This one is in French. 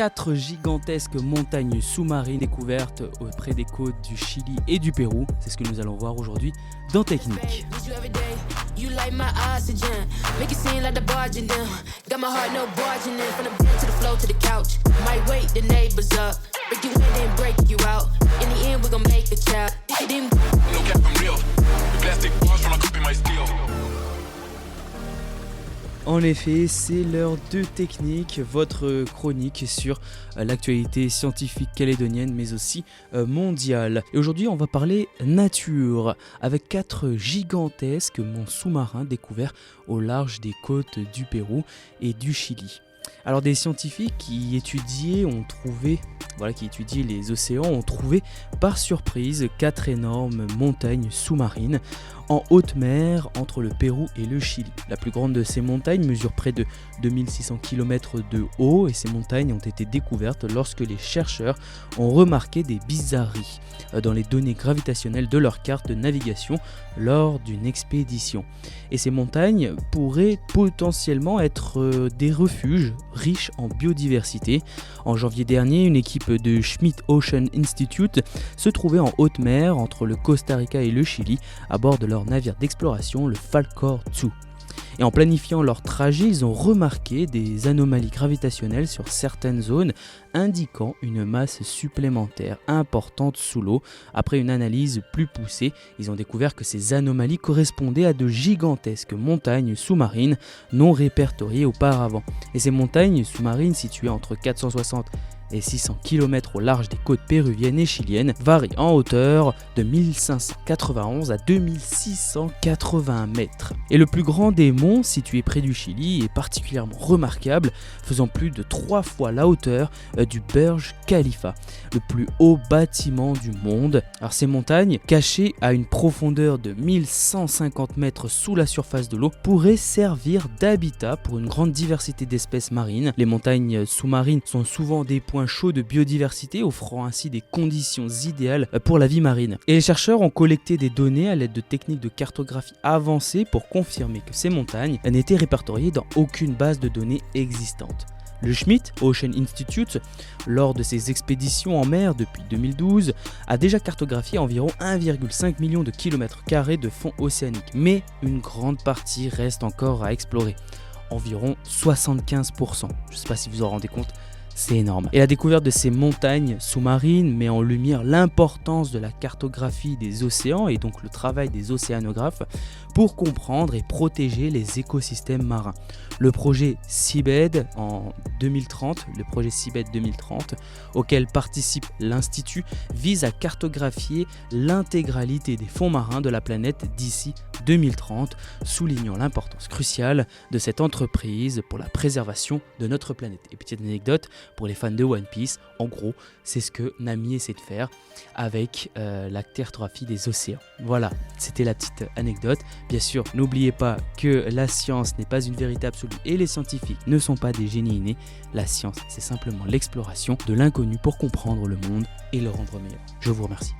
4 gigantesques montagnes sous-marines découvertes près des côtes du Chili et du Pérou. C'est ce que nous allons voir aujourd'hui dans Technique. En effet, c'est l'heure de Technique, votre chronique sur l'actualité scientifique calédonienne mais aussi mondiale. Et aujourd'hui, on va parler nature avec 4 gigantesques monts sous-marins découverts au large des côtes du Pérou et du Chili. Alors des scientifiques qui étudiaient les océans ont trouvé par surprise 4 énormes montagnes sous-marines en haute mer entre le Pérou et le Chili. La plus grande de ces montagnes mesure près de 2600 km de haut et ces montagnes ont été découvertes lorsque les chercheurs ont remarqué des bizarreries dans les données gravitationnelles de leur carte de navigation lors d'une expédition. Et ces montagnes pourraient potentiellement être des refuges riches en biodiversité. En janvier dernier, une équipe de Schmidt Ocean Institute se trouvait en haute mer entre le Costa Rica et le Chili à bord de leur navire d'exploration, le Falkor 2. Et en planifiant leur trajet, ils ont remarqué des anomalies gravitationnelles sur certaines zones, indiquant une masse supplémentaire importante sous l'eau. Après une analyse plus poussée, ils ont découvert que ces anomalies correspondaient à de gigantesques montagnes sous-marines non répertoriées auparavant. Et ces montagnes sous-marines, situées entre 460 et 600 km au large des côtes péruviennes et chiliennes, varient en hauteur de 1591 à 2681 mètres. Et le plus grand des monts, situé près du Chili, est particulièrement remarquable, faisant plus de 3 fois la hauteur du Burj Khalifa, le plus haut bâtiment du monde. Alors ces montagnes, cachées à une profondeur de 1150 mètres sous la surface de l'eau, pourraient servir d'habitat pour une grande diversité d'espèces marines. Les montagnes sous-marines sont souvent des points chauds de biodiversité, offrant ainsi des conditions idéales pour la vie marine. Et les chercheurs ont collecté des données à l'aide de techniques de cartographie avancées pour confirmer que ces montagnes n'étaient répertoriées dans aucune base de données existante. Le Schmidt Ocean Institute, lors de ses expéditions en mer depuis 2012, a déjà cartographié environ 1,5 million de kilomètres carrés de fond océanique, mais une grande partie reste encore à explorer, environ 75%. Je ne sais pas si vous vous en rendez compte, c'est énorme. Et la découverte de ces montagnes sous-marines met en lumière l'importance de la cartographie des océans et donc le travail des océanographes pour comprendre et protéger les écosystèmes marins. Le projet Seabed en 2030, auquel participe l'Institut, vise à cartographier l'intégralité des fonds marins de la planète d'ici 2030, soulignant l'importance cruciale de cette entreprise pour la préservation de notre planète. Et petite anecdote, pour les fans de One Piece, en gros, c'est ce que Nami essaie de faire avec la cartographie des océans. Voilà, c'était la petite anecdote. Bien sûr, n'oubliez pas que la science n'est pas une vérité absolue et les scientifiques ne sont pas des génies innés. La science, c'est simplement l'exploration de l'inconnu pour comprendre le monde et le rendre meilleur. Je vous remercie.